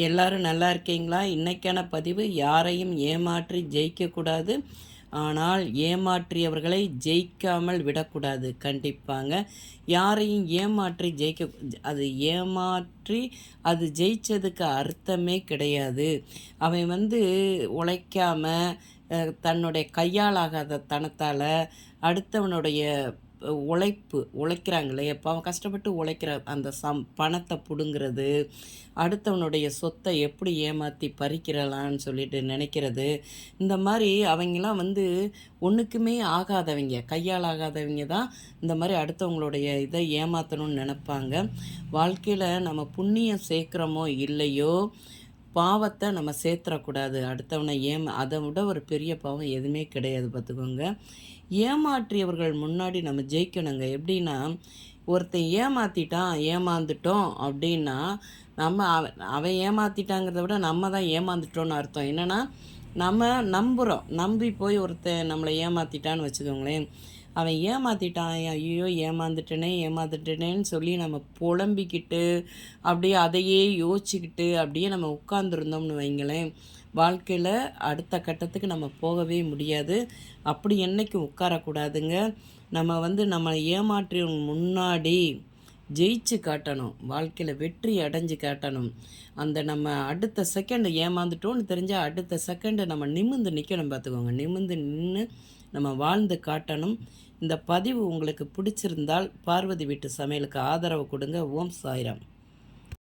எல்லாரும் நல்லா இருக்கீங்களா? இன்னைக்கான பதிவு யாரையும் ஏமாற்றி ஜெயிக்கக்கூடாது. ஆனால் ஏமாற்றியவர்களை ஜெயிக்காமல் விடக்கூடாது. கண்டிப்பாங்க. யாரையும் ஏமாற்றி அது ஏமாற்றி அது ஜெயிச்சதுக்கு அர்த்தமே கிடையாது. அவன் உழைக்காம தன்னுடைய கையாலாகாத தனத்தால அடுத்தவனுடைய உழைக்கிறாங்க இல்லையா? இப்போ அவன் கஷ்டப்பட்டு உழைக்கிற அந்த பணத்தை பிடுங்கிறது, அடுத்தவனுடைய சொத்தை எப்படி ஏமாற்றி பறிக்கிறலான்னு சொல்லிட்டு நினைக்கிறது, இந்த மாதிரி அவங்கெல்லாம் ஒன்றுக்குமே ஆகாதவங்க, கையால் ஆகாதவங்க தான் இந்த மாதிரி அடுத்தவங்களுடைய இதை ஏமாற்றணும்னு நினப்பாங்க. வாழ்க்கையில் நம்ம புண்ணியம் சேர்க்குறோமோ இல்லையோ, பாவத்தை நம்ம சேர்த்துறக்கூடாது. அடுத்தவனை அதை விட ஒரு பெரிய பாவம் எதுவுமே கிடையாது, பார்த்துக்கோங்க. ஏமாற்றியவர்கள் முன்னாடி நம்ம ஜெயிக்கணுங்க. எப்படின்னா, ஒருத்தன் ஏமாந்துட்டோம் அப்படின்னா, நம்ம அவன் ஏமாற்றிட்டாங்கிறத விட நம்ம தான் ஏமாந்துட்டோன்னு அர்த்தம். என்னென்னா, நம்ம நம்பி போய் ஒருத்தன் நம்மளை ஏமாற்றிட்டான்னு வச்சுக்கோங்களேன். அவன் ஏமாற்றிட்டான், ஐயோ ஏமாந்துட்டேனேன்னு சொல்லி நம்ம புலம்பிக்கிட்டு அப்படியே அதையே யோசிச்சுக்கிட்டு அப்படியே நம்ம உட்காந்துருந்தோம்னு வைங்களேன், வாழ்க்கையில் அடுத்த கட்டத்துக்கு நம்ம போகவே முடியாது. அப்படி என்றைக்கும் உட்காரக்கூடாதுங்க. நம்மளை ஏமாற்றியவங்க முன்னாடி ஜெயிச்சு காட்டணும், வாழ்க்கையில் வெற்றி அடைஞ்சு காட்டணும். நம்ம அடுத்த செகண்டு ஏமாந்துட்டோன்னு தெரிஞ்சால் அடுத்த செகண்டு நம்ம நிமிர்ந்து நிற்கணும், பார்த்துக்கோங்க. நிமிர்ந்து நின்று நம்ம வாழ்ந்து காட்டணும். இந்த பதிவு உங்களுக்கு பிடிச்சிருந்தால் பார்வதி வீட்டு சமையலுக்கு ஆதரவு கொடுங்க. ஓம் சாய்ராம்.